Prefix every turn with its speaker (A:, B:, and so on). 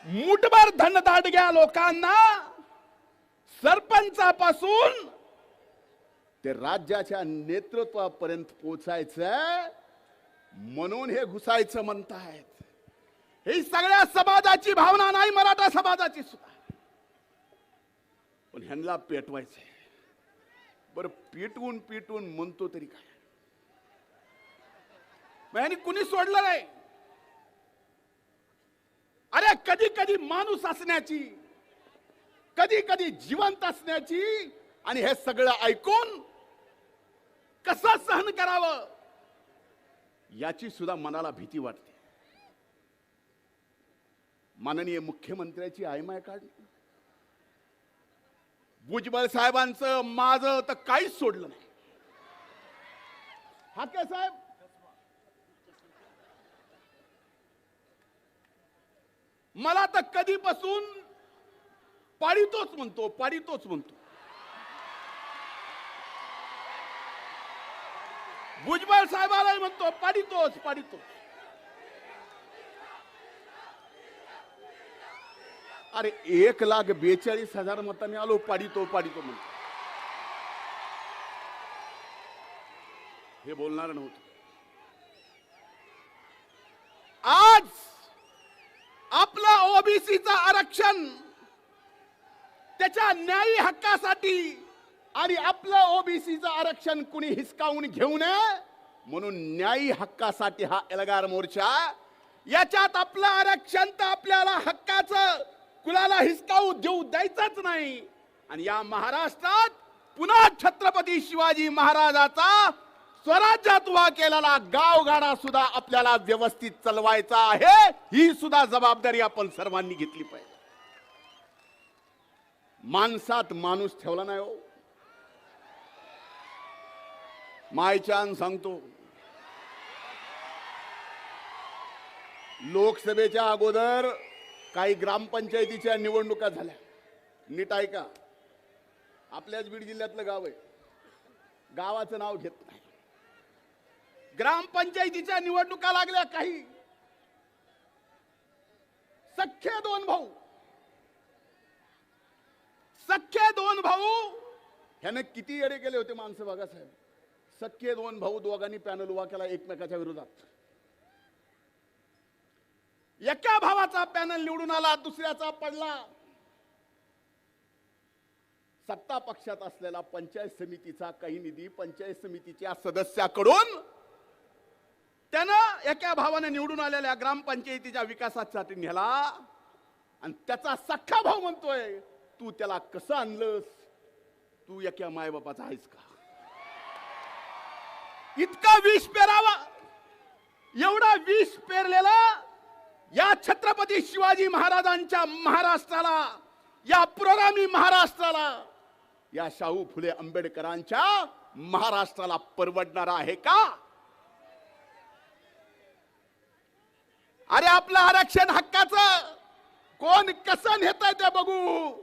A: मुठभर धनदाडग्या लोकांना सरपंचापासून ते राज्याच्या नेतृत्वापर्यंत पोचायचं म्हणून हे घुसायचं म्हणतायत। ही सगळ्या समाजाची भावना नाही, मराठा समाजाची सुद्धा, पण ह्यांना पेटवायचंय। बरं पिटवून पिटवून म्हणतो तरी काय, ह्यांनी कुणी सोडलं नाही। अरे कधी कधी माणूस असण्याची, कधी कधी जिवंत असण्याची, आणि हे सगळं ऐकून कसं सहन करावं याची सुद्धा मनाला भीती वाटते। माननीय मुख्यमंत्र्याची आयमाय काढली, भुजबळ साहेबांचं माझं तर काहीच सोडलं नाही। हाके साहेब, मला तर कधीपासून पाडितोच म्हणतो, पाडितोच म्हणतो। भुजबळ साहेबालाही म्हणतो पाडितोच पाडितोच। अरे 1,42,000 मतांनी आलो, पाडितो पाडितो म्हणतो। हे बोलणार नव्हतं। आज आपलं ओबीसीचं आरक्षण त्याच्या न्यायी हक्कासाठी, आणि आपलं ओबीसीचं आरक्षण कुणी हिसकावून घेऊ नये म्हणून न्यायी हक्कासाठी हा एल्गार मोर्चा। याच्यात आपलं आरक्षण तर आपल्याला हक्काचं कुणाला हिसकावू देऊ द्यायचंच नाही। आणि या महाराष्ट्रात पुन्हा छत्रपती शिवाजी महाराजाचा स्वराज्यात उभा केलेला गावगाडा सुद्धा आपल्याला व्यवस्थित चालवायचा आहे। ही सुद्धा जबाबदारी आपण सर्वांनी घेतली पाहिजे। माणसात माणूस ठेवला नाही हो। मायचान सांगतो, लोकसभेच्या अगोदर काही ग्रामपंचायतीच्या निवडणुका झाल्या। नीट ऐका, आपल्याच बीड जिल्ह्यातलं गाव आहे, गावाचं नाव घेत नाही। ग्रामपंचायतीच्या निवडणुका लागल्या, काही सख्खे दोन भाऊ, सख्खे दोन भाऊ ह्याने किती येडे केले होते माणसं बघा साहेब। सख्खे दोन भाऊ, दोघांनी पॅनल उभा केला एकमेकाच्या विरोधात। एका भावाचा पॅनल निवडून आला, दुसऱ्याचा पडला। सत्ता पक्षात असलेला पंचायत समितीचा काही निधी पंचायत समितीच्या सदस्याकडून त्यानं एका भावाने निवडून आलेल्या ग्रामपंचायतीच्या विकासासाठी नेला, आणि त्याचा सख्खा भाऊ म्हणतोय तू त्याला कसं आणलंस, तू एका मायबापाचा आहेस का? इतका विष पेरावा, एवढा विष पेरलेला या छत्रपती शिवाजी महाराजांच्या महाराष्ट्राला, या पुरोगामी महाराष्ट्राला, या शाहू फुले आंबेडकरांच्या महाराष्ट्राला परवडणार आहे का? अरे आपलं आरक्षण हक्काचं कोण कसं नेतंय ते बघू।